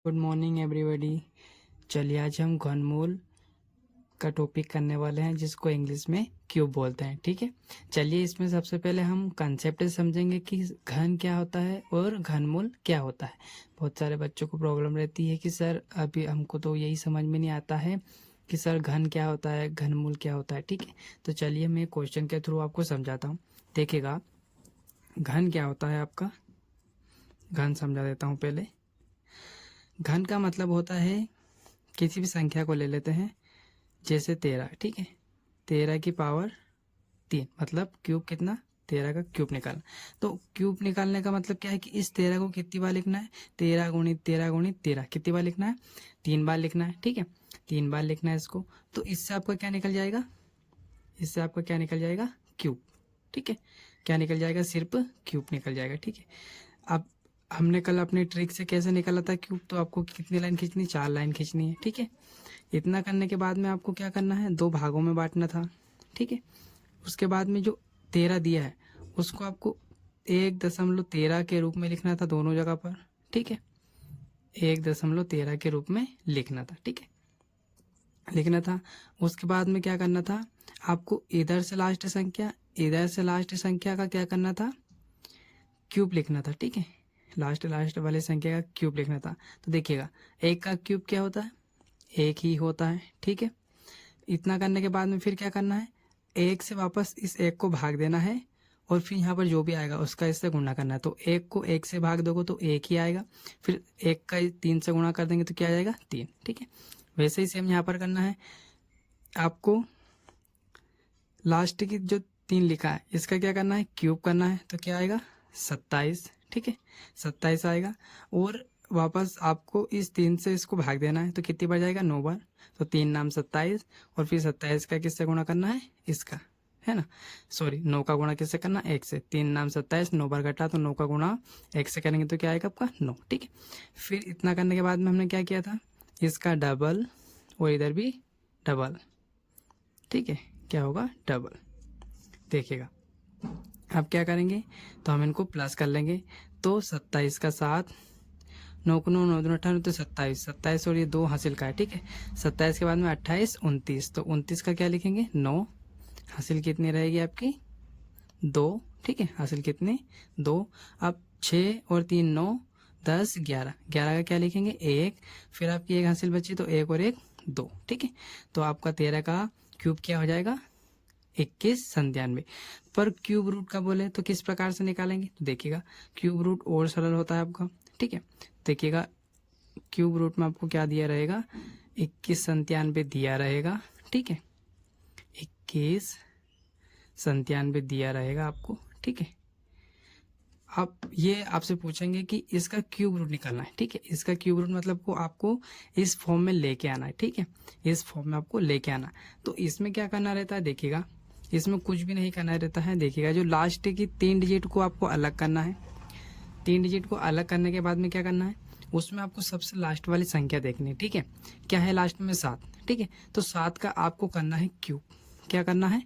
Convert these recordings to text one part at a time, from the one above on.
Good morning everybody. चलिए आज हम घनमूल का टॉपिक करने वाले हैं जिसको इंग्लिश में क्यूब बोलते हैं। ठीक है, चलिए इसमें सबसे पहले हम कंसेप्ट समझेंगे कि घन क्या होता है और घनमूल क्या होता है। बहुत सारे बच्चों को प्रॉब्लम रहती है कि सर अभी हमको तो यही समझ में नहीं आता है कि सर घन क्या होता है, घनमूल क्या होता है। ठीक है, तो चलिए मैं क्वेश्चन के थ्रू आपको समझाता हूँ। देखिएगा घन क्या होता है आपका, घन समझा देता हूँ पहले। घन का मतलब होता है, किसी भी संख्या को ले लेते हैं जैसे 13। ठीक है, 13 की पावर 3 मतलब क्यूब कितना, 13 का क्यूब निकालना। तो क्यूब निकालने का मतलब क्या है कि इस 13 को कितनी बार लिखना है, 13 गुणित 13 गुणित 13 कितनी बार लिखना है, 3 बार लिखना है। ठीक है, 3 बार लिखना है इसको। तो इससे आपका क्या निकल जाएगा, इससे आपका क्या निकल जाएगा, क्यूब। ठीक है, क्या निकल जाएगा, सिर्फ क्यूब निकल जाएगा। ठीक है, अब हमने कल अपने ट्रिक से कैसे निकाला था क्यूब, तो आपको कितनी लाइन खींचनी, 4 लाइन खींचनी है। ठीक है, इतना करने के बाद में आपको क्या करना है, 2 भागों में बांटना था। ठीक है, उसके बाद में जो 13 दिया है उसको आपको 1.13 के रूप में लिखना था दोनों जगह पर। ठीक है, 1.13 के रूप में लिखना था। ठीक है, लिखना था। उसके बाद में क्या करना था, आपको इधर से लास्ट संख्या, इधर से लास्ट संख्या का क्या करना था, क्यूब लिखना था। ठीक है, लास्ट वाले संख्या का क्यूब लिखना था। तो देखिएगा 1 का क्यूब क्या होता है, 1 ही होता है। ठीक है, इतना करने के बाद में फिर क्या करना है, 1 से वापस इस 1 को भाग देना है और फिर यहाँ पर जो भी आएगा उसका इससे गुणा करना है। तो 1 को 1 से भाग दोगे तो 1 ही आएगा, फिर 1 का 3 से गुणा कर देंगे तो क्या आ जाएगा, 3। ठीक है, वैसे ही सेम यहाँ पर करना है आपको। लास्ट की जो 3 लिखा है इसका क्या करना है, क्यूब करना है। तो क्या आएगा, 27। ठीक है, 27 आएगा और वापस आपको इस 3 से इसको भाग देना है। तो कितनी बार जाएगा, 9 बार। तो 3 नाम 27 और फिर 27 का किससे गुणा करना है, इसका, है ना, सॉरी 9 का गुणा किससे करना, 1 से। 3 नाम 27, 9 बार घटा तो 9 का गुणा 1 से करेंगे तो क्या आएगा आपका, 9। ठीक है, फिर इतना करने के बाद में हमने क्या किया था, इसका डबल और इधर भी डबल। ठीक है, क्या होगा, डबल। देखिएगा अब क्या करेंगे, तो हम इनको प्लस कर लेंगे। तो 27 का 7, 9 को 9, 9 दूनी 18, तो 27, 27 और ये 2 हासिल का है। ठीक है, 27 के बाद में 28, 29, तो 29 का क्या लिखेंगे, 9। हासिल कितनी रहेगी आपकी, 2। ठीक है, हासिल कितने, 2। अब 6 और 3 9, 10 11, 11 का क्या लिखेंगे, 1। फिर आपकी एक हासिल बची तो 1 और 1 2। ठीक है, तो आपका 13 का क्यूब क्या हो जाएगा, 2197। पर क्यूब रूट का बोले तो किस प्रकार से निकालेंगे, तो देखिएगा क्यूब रूट और सरल होता है आपका। ठीक है, देखिएगा क्यूब रूट में आपको क्या दिया रहेगा, 2197 दिया रहेगा। ठीक है, 2197 दिया रहेगा आपको। ठीक है, अब ये आपसे पूछेंगे कि इसका क्यूब रूट निकालना है। ठीक है, इसका क्यूब रूट मतलब को आपको इस फॉर्म में लेके आना है। ठीक है, इस फॉर्म में आपको लेके आना। तो इसमें क्या करना रहता है, देखिएगा इसमें कुछ भी नहीं करना रहता है। देखिएगा जो लास्ट की 3 डिजिट को आपको अलग करना है। 3 डिजिट को अलग करने के बाद में क्या करना है, उसमें आपको सबसे लास्ट वाली संख्या देखनी है। ठीक है, क्या है लास्ट में, 7। ठीक है, तो 7 का आपको करना है क्यूब। क्या करना है,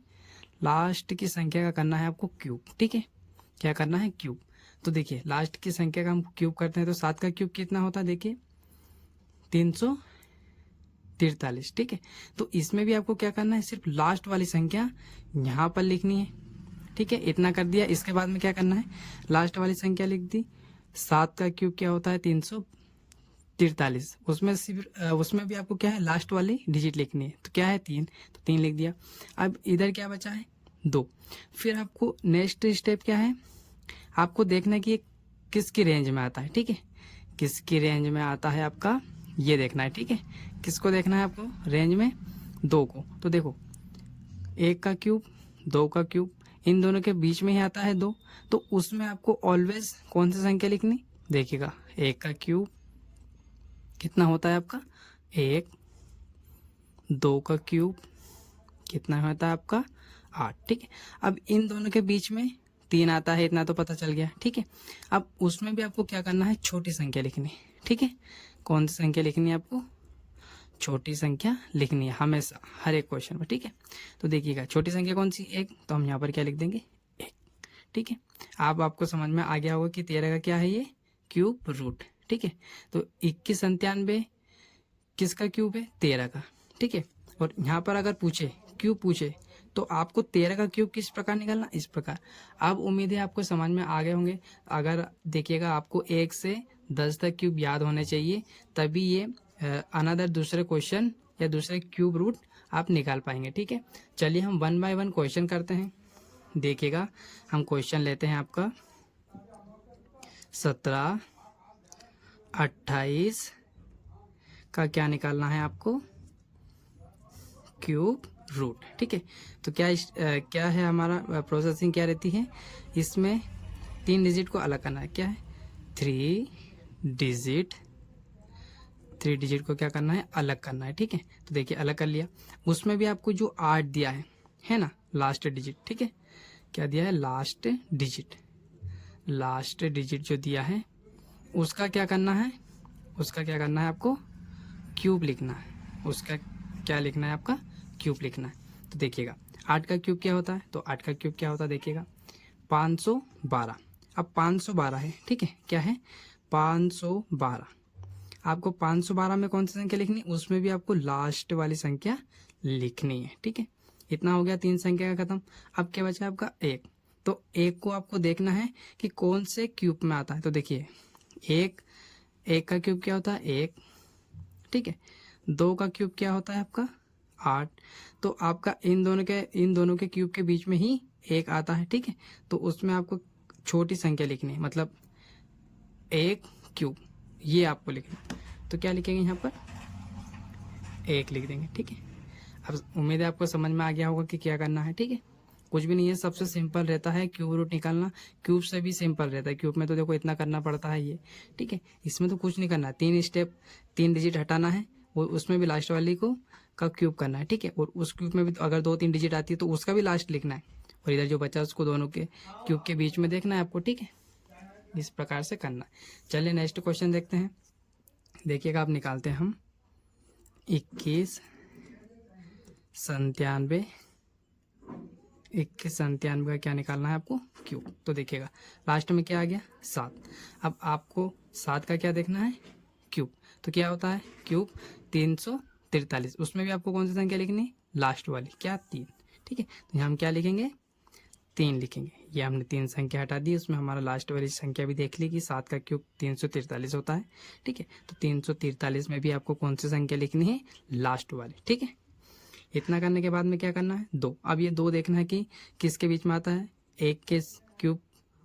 लास्ट की संख्या का करना है आपको क्यूब। ठीक है, क्या करना है, क्यूब। तो देखिए लास्ट की संख्या का हम क्यूब करते हैं तो 7 का क्यूब कितना होता है, देखिए 343। ठीक है, तो इसमें भी आपको क्या करना है, सिर्फ लास्ट वाली संख्या यहाँ पर लिखनी है। ठीक है, इतना कर दिया। इसके बाद में क्या करना है, लास्ट वाली संख्या लिख दी। 7 का क्यूब क्या होता है, 343। उसमें सिर्फ उसमें भी आपको क्या है, लास्ट वाली डिजिट लिखनी है। तो क्या है, 3, तो 3 लिख दिया। अब इधर क्या बचा है, 2। फिर आपको नेक्स्ट स्टेप क्या है, आपको देखना है कि ये किसकी रेंज में आता है। ठीक है, किसकी रेंज में आता है आपका, ये देखना है। ठीक है, किसको देखना है आपको, रेंज में 2 को। तो देखो 1 का क्यूब, 2 का क्यूब, इन दोनों के बीच में ही आता है 2। तो उसमें आपको ऑलवेज कौन सी संख्या लिखनी, देखिएगा 1 का क्यूब कितना होता है आपका, 1। 2 का क्यूब कितना होता है आपका, 8। ठीक है, अब इन दोनों के बीच में 3 आता है, इतना तो पता चल गया। ठीक है, अब उसमें भी आपको क्या करना है, छोटी संख्या लिखनी है। ठीक है, कौन सी संख्या लिखनी है आपको, छोटी संख्या लिखनी है हमेशा हर एक क्वेश्चन में। ठीक है, तो देखिएगा छोटी संख्या कौन सी, 1। तो हम यहाँ पर क्या लिख देंगे, 1। ठीक है, आपको समझ में आ गया होगा कि 13 का क्या है, ये क्यूब रूट। ठीक है। तो 2197 किसका क्यूब है? 13 का, ठीक है। और यहाँ पर अगर क्यूब पूछे तो आपको 13 का क्यूब किस प्रकार निकालना? इस प्रकार। अब उम्मीद है आपको समझ में आ गए होंगे। अगर देखिएगा आपको 1 से 10 तक क्यूब याद होने चाहिए, तभी ये अनदर दूसरे क्वेश्चन या दूसरे क्यूब रूट आप निकाल पाएंगे, ठीक है। चलिए हम 1 बाय 1 क्वेश्चन करते हैं। देखिएगा हम क्वेश्चन लेते हैं आपका 17, 28 का क्या निकालना है आपको? क्यूब रूट, ठीक है। तो क्या है हमारा प्रोसेसिंग क्या रहती है? इसमें 3 डिजिट को अलग करना है। क्या है? 3 डिजिट को क्या करना है? अलग करना है, ठीक है। तो देखिए अलग कर लिया। उसमें भी आपको जो 8 दिया है ना, लास्ट डिजिट, ठीक है। क्या दिया है? लास्ट डिजिट जो दिया है उसका क्या करना है? आपको क्यूब लिखना है। उसका क्या लिखना है? आपका क्यूब लिखना है। तो देखिएगा 8 का क्यूब क्या होता है? तो 8 का क्यूब क्या होता है? देखिएगा 512। अब 512 है, ठीक है। क्या है? 512। आपको 512 में कौन सी संख्या लिखनी है? उसमें भी आपको लास्ट वाली संख्या लिखनी है, ठीक है। इतना हो गया 3 संख्या का खत्म। अब क्या बचा आपका? 1। तो 1 को आपको देखना है कि कौन से क्यूब में आता है। तो देखिए एक का क्यूब क्या होता है? 1, ठीक है। 2 का क्यूब क्या होता है आपका? 8। तो आपका इन दोनों के क्यूब के बीच में ही 1 आता है, ठीक है। तो उसमें आपको छोटी संख्या लिखनी है, मतलब 1 क्यूब, ये आपको लिखना है। तो क्या लिखेंगे यहाँ पर? 1 लिख देंगे, ठीक है। अब उम्मीद है आपको समझ में आ गया होगा कि क्या करना है, ठीक है। कुछ भी नहीं है, सबसे सिंपल रहता है क्यूब रूट निकालना। क्यूब से भी सिंपल रहता है। क्यूब में तो देखो इतना करना पड़ता है ये, ठीक है। इसमें तो कुछ नहीं करना है, 3 स्टेप, 3 डिजिट हटाना है और उसमें भी लास्ट वाली का क्यूब करना है, ठीक है। और उस क्यूब में भी अगर 2-3 डिजिट आती है तो उसका भी लास्ट लिखना है, और इधर जो बचा उसको दोनों के क्यूब के बीच में देखना है आपको, ठीक है। इस प्रकार से करना है। चलिए नेक्स्ट क्वेश्चन देखते हैं। देखिएगा आप निकालते हैं हम 2197 का क्या निकालना है आपको? क्यूब। तो देखिएगा लास्ट में क्या आ गया? 7। अब आपको 7 का क्या देखना है? क्यूब। तो क्या होता है क्यूब? 343। उसमें भी आपको कौन सी संख्या लिखनी है? लास्ट वाली, क्या? 3, ठीक है। तो यहाँ हम क्या लिखेंगे? 3 लिखेंगे। ये हमने 3 संख्या हटा दी, उसमें हमारा लास्ट वाली संख्या भी देख ली कि 7 का क्यूब 343 होता है, ठीक है। तो 343 में भी आपको कौन सी संख्या लिखनी है? लास्ट वाली, ठीक है। इतना करने के बाद में क्या करना है? 2। अब ये 2 देखना है कि किसके बीच में आता है? 1 के क्यूब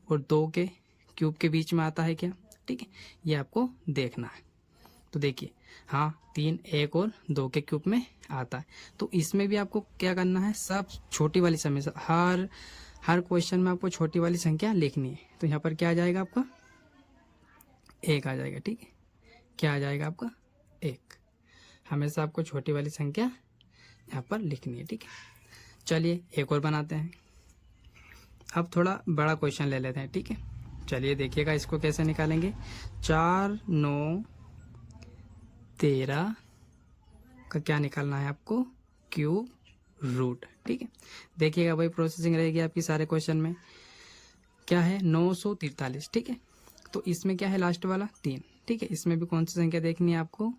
और 2 के क्यूब के बीच में आता है क्या, ठीक है। ये आपको देखना है। तो देखिए हाँ, 3, 1 और 2 के क्यूब में आता है। तो इसमें भी आपको क्या करना है? सब छोटी वाली संख्या, हर क्वेश्चन में आपको छोटी वाली संख्या लिखनी है। तो यहाँ पर क्या आ जाएगा आपका? 1 आ जाएगा, ठीक है। क्या आ जाएगा आपका? 1। हमेशा आपको छोटी वाली संख्या यहाँ पर लिखनी है, ठीक है। चलिए एक और बनाते हैं। अब थोड़ा बड़ा क्वेश्चन ले लेते हैं, ठीक है। चलिए देखिएगा इसको कैसे निकालेंगे। 4, 9, 13 का क्या निकालना है आपको? क्यूब रूट, ठीक है। देखिएगा वही प्रोसेसिंग रहेगी आपकी सारे क्वेश्चन में। क्या है? 943, ठीक है। तो इसमें क्या है? लास्ट वाला 3, ठीक है। इसमें भी कौन सी संख्या देखनी है आपको?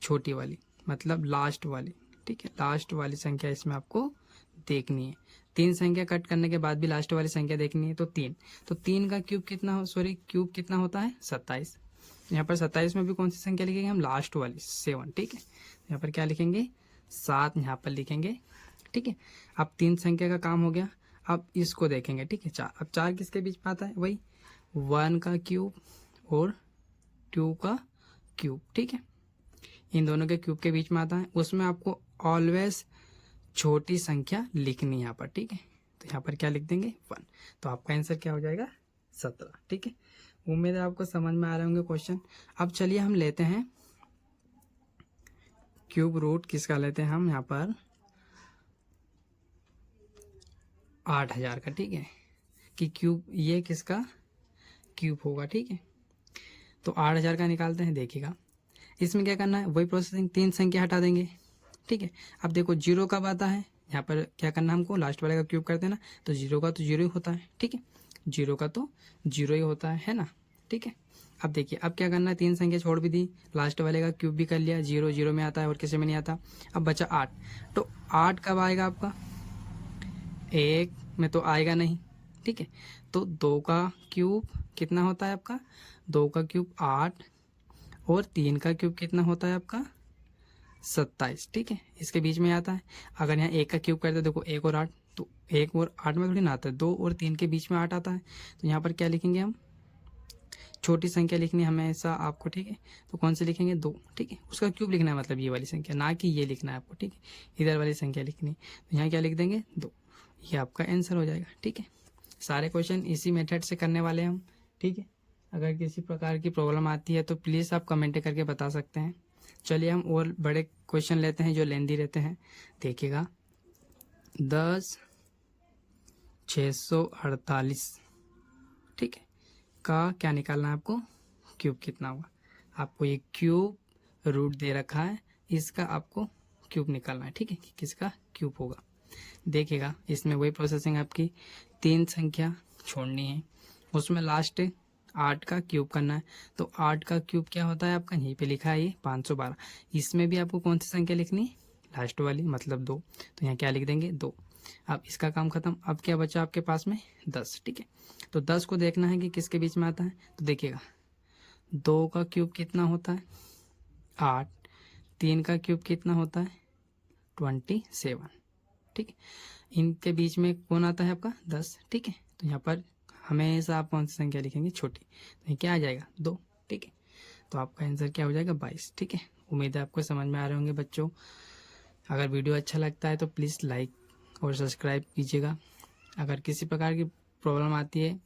छोटी वाली, मतलब लास्ट वाली, ठीक है। लास्ट वाली संख्या इसमें आपको देखनी है। 3 संख्या कट करने के बाद भी लास्ट वाली संख्या देखनी है, तो 3। तो 3 का क्यूब क्यूब कितना होता है? 27। यहाँ पर 27 में भी कौन सी संख्या लिखेंगे हम? लास्ट वाली 7, ठीक है। यहाँ पर क्या लिखेंगे? 7 यहाँ पर लिखेंगे, ठीक है। अब 3 संख्या का काम हो गया। अब इसको देखेंगे, ठीक है। 4। अब 4 किसके बीच में आता है? वही 1 का क्यूब और 2 का क्यूब, ठीक है। इन दोनों के क्यूब के बीच में आता है। उसमें आपको ऑलवेज छोटी संख्या लिखनी है यहाँ पर, ठीक है। तो यहाँ पर क्या लिख देंगे? 1। तो आपका आंसर क्या हो जाएगा? 17, ठीक है। उम्मीद है आपको समझ में आ रहे होंगे क्वेश्चन। अब चलिए हम लेते हैं क्यूब रूट। किसका लेते हैं हम? यहाँ पर 8000 का, ठीक है। कि क्यूब, ये किसका क्यूब होगा, ठीक है। तो 8000 का निकालते हैं। देखिएगा इसमें क्या करना है? वही प्रोसेसिंग, 3 संख्या हटा देंगे, ठीक है। अब देखो 0 कब आता है? यहाँ पर क्या करना है हमको? लास्ट वाले का क्यूब करते हैं ना, तो 0 का तो 0 ही होता है, ठीक है। 0 का तो 0 ही होता है ना, ठीक है। अब देखिए, अब क्या करना है, 3 संख्या छोड़ भी दी, लास्ट वाले का क्यूब भी कर लिया, 0 0 में आता है और किसी में नहीं आता। अब बचा 8, तो 8 कब आएगा आपका, 1 में तो आएगा नहीं, ठीक है। तो 2 का क्यूब कितना होता है आपका, 2 का क्यूब 8 और 3 का क्यूब कितना होता है आपका 27, ठीक है, इसके बीच में आता है। अगर यहाँ 1 का क्यूब करते देखो 1 और 8, तो 1 और 8 में थोड़ी ना आता है, 2 और 3 के बीच में 8 आता है। तो यहाँ पर क्या लिखेंगे हम, छोटी संख्या लिखनी है हमेशा आपको, ठीक है। तो कौन सी लिखेंगे, 2, ठीक है, उसका क्यूब लिखना है, मतलब ये वाली संख्या, ना कि ये लिखना है आपको, ठीक है, इधर वाली संख्या लिखनी है। तो यहाँ क्या लिख देंगे 2, ये आपका आंसर हो जाएगा, ठीक है। सारे क्वेश्चन इसी मेथड से करने वाले हैं हम, ठीक है। अगर किसी प्रकार की प्रॉब्लम आती है तो प्लीज़ आप कमेंट करके बता सकते हैं। चलिए हम और बड़े क्वेश्चन लेते हैं जो लेंदी रहते हैं। देखिएगा, 10,648, ठीक है, का क्या निकालना है आपको, क्यूब कितना होगा। आपको ये क्यूब रूट दे रखा है, इसका आपको क्यूब निकालना है, ठीक है, कि किसका क्यूब होगा। देखिएगा, इसमें वही प्रोसेसिंग, आपकी 3 संख्या छोड़नी है, उसमें लास्ट 8 का क्यूब करना है। तो 8 का क्यूब क्या होता है आपका, यहीं पे लिखा है ये 512। इसमें भी आपको कौन सी संख्या लिखनी है, लास्ट वाली, मतलब 2। तो यहाँ क्या लिख देंगे 2। अब इसका काम खत्म। अब क्या बचा आपके पास में 10, ठीक है। तो 10 को देखना है कि किसके बीच में आता है। तो देखिएगा, 2 का क्यूब कितना होता है 8, 3 का क्यूब कितना होता है 27, ठीक है। इनके बीच में कौन आता है आपका 10, ठीक है। तो यहाँ पर हमेशा आप कौन सी संख्या लिखेंगे, छोटी। तो ये क्या आ जाएगा 2, ठीक है। तो आपका आंसर क्या हो जाएगा 22, ठीक है। उम्मीद है आपको समझ में आ रहे होंगे बच्चों। अगर वीडियो अच्छा लगता है तो प्लीज़ लाइक और सब्सक्राइब कीजिएगा। अगर किसी प्रकार की प्रॉब्लम आती है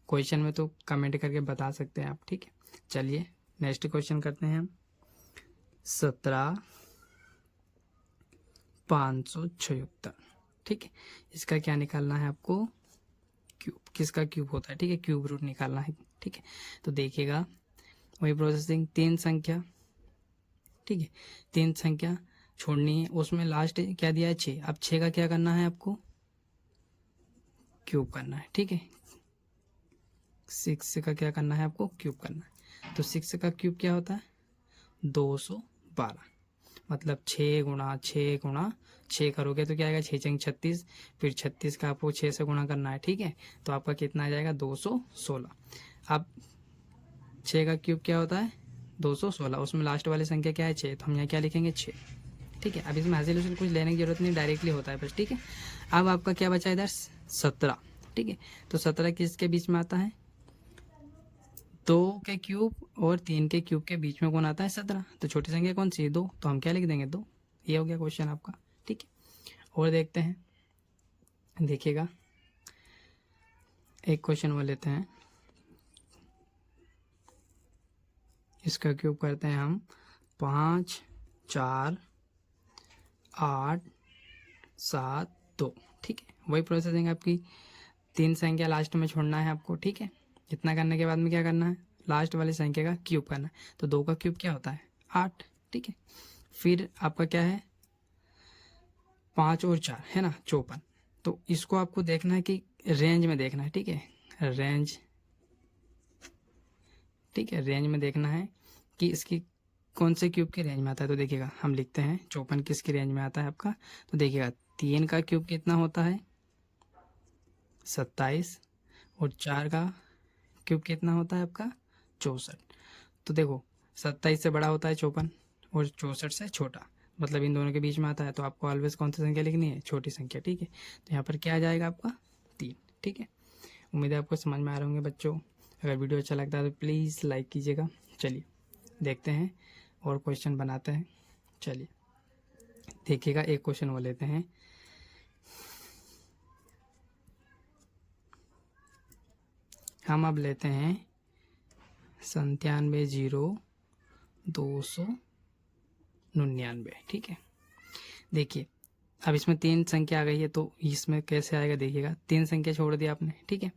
क्वेश्चन में तो कमेंट करके बता सकते हैं आप, ठीक है। चलिए नेक्स्ट क्वेश्चन करते हैं हम। 17,576, ठीक है। इसका क्या निकालना है आपको, क्यूब, किसका क्यूब होता है, ठीक है, क्यूब रूट निकालना है, ठीक है। तो देखिएगा, वही प्रोसेसिंग, 3 संख्या, ठीक है, 3 संख्या छोड़नी है, उसमें लास्ट क्या दिया है 6। अब 6 का क्या करना है आपको, क्यूब करना है, ठीक है। 6 का क्या करना है आपको, क्यूब करना है। तो 6 का क्यूब क्या होता है 212, मतलब 6 गुणा 6 गुणा 6 करोगे तो क्या आएगा 6 छंग 36, फिर 36 का आपको 6 से गुणा करना है, ठीक है। तो आपका कितना आ जाएगा 216। अब 6 का क्यूब क्या होता है 216, उसमें लास्ट वाली संख्या क्या है 6, तो हम यहाँ क्या लिखेंगे 6, ठीक है। अब इसमें हासिल उसिल कुछ लेने की जरूरत नहीं, डायरेक्टली होता है बस, ठीक है। अब आपका क्या बचा इधर 17, ठीक है। तो 17 किसके बीच में आता है, 2 के क्यूब और 3 के क्यूब के बीच में कौन आता है 17। तो छोटी संख्या कौन सी है 2, तो हम क्या लिख देंगे 2। ये हो गया क्वेश्चन आपका, ठीक है। और देखते हैं, देखिएगा एक क्वेश्चन वो लेते हैं, इसका क्यूब करते हैं हम 5 4 8 7 2, ठीक है। वही प्रोसेसिंग आपकी, 3 संख्या लास्ट में छोड़ना है आपको, ठीक है। इतना करने के बाद में क्या करना है, लास्ट वाली संख्या का क्यूब करना है। तो 2 का क्यूब क्या होता है 8, ठीक है। फिर आपका क्या है 5 और 4 है ना 54। तो इसको आपको देखना है कि रेंज में देखना है, ठीक है, रेंज, ठीक है, रेंज में देखना है कि इसकी कौन से क्यूब की रेंज में आता है। तो देखिएगा, हम लिखते हैं 54 किसकी रेंज में आता है आपका। तो देखिएगा 3 का क्यूब कितना होता है 27 और 4 का क्यूब कितना होता है आपका 64। तो देखो 27 से बड़ा होता है 54 और 64 से छोटा, मतलब इन दोनों के बीच में आता है। तो आपको ऑलवेज कौन सी संख्या लिखनी है, छोटी संख्या, ठीक है। तो यहाँ पर क्या आ जाएगा आपका 3, ठीक है। उम्मीद है आपको समझ में आ रहे होंगे बच्चों। अगर वीडियो अच्छा लगता है तो प्लीज़ लाइक कीजिएगा। चलिए देखते हैं और क्वेश्चन बनाते हैं। चलिए देखिएगा, एक क्वेश्चन वो लेते हैं, हम अब लेते हैं 97,299, ठीक है। देखिए, अब इसमें 3 संख्या आ गई है, तो इसमें कैसे आएगा देखिएगा, 3 संख्या छोड़ दिया आपने, ठीक है।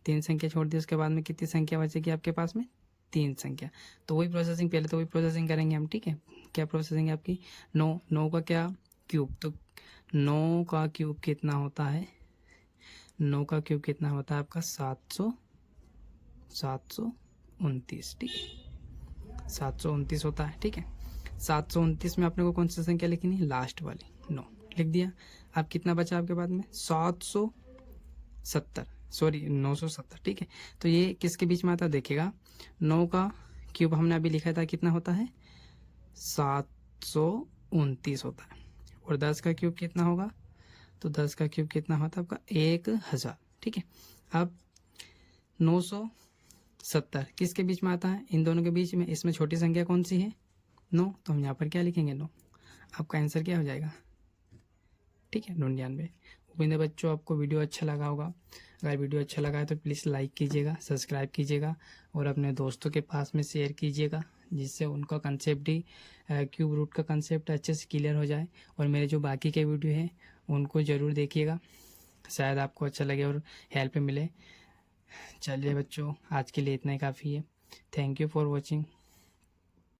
3 संख्या छोड़ दी, उसके बाद में कितनी संख्या बचेगी आपके पास में 3 संख्या। तो वही प्रोसेसिंग, पहले तो वही प्रोसेसिंग करेंगे हम, ठीक है। क्या प्रोसेसिंग है आपकी 9, 9 का क्या क्यूब, तो 9 का क्यूब कितना होता है, 9 का क्यूब कितना होता है आपका 700 729, ठीक है, 729 होता है, ठीक है। 729 में आपने को कौन सी संख्या लिखनी है, लास्ट वाली 9 लिख दिया। अब कितना बचा आपके बाद में, 770, सॉरी 970, ठीक है। तो ये किसके बीच में आता है, देखिएगा 9 का क्यूब हमने अभी लिखा था कितना होता है, 729 होता है। और 10 का क्यूब कितना होगा, तो 10 का क्यूब कितना होता है आपका 1000, ठीक है। अब 970 किसके बीच में आता है, इन दोनों के बीच में। इसमें छोटी संख्या कौन सी है, 9, तो हम यहाँ पर क्या लिखेंगे, 9। आपका आंसर क्या हो जाएगा, ठीक है, 99। उम्मीद है बच्चों आपको वीडियो अच्छा लगा होगा। अगर वीडियो अच्छा लगा है तो प्लीज़ लाइक कीजिएगा, सब्सक्राइब कीजिएगा और अपने दोस्तों के पास में शेयर कीजिएगा, जिससे उनका कंसेप्ट ही क्यूब रूट का कंसेप्ट अच्छे से क्लियर हो जाए। और मेरे जो बाकी के वीडियो हैं उनको ज़रूर देखिएगा, शायद आपको अच्छा लगे और हेल्प मिले। चलिए बच्चों, आज के लिए इतना ही काफ़ी है। Thank you for watching.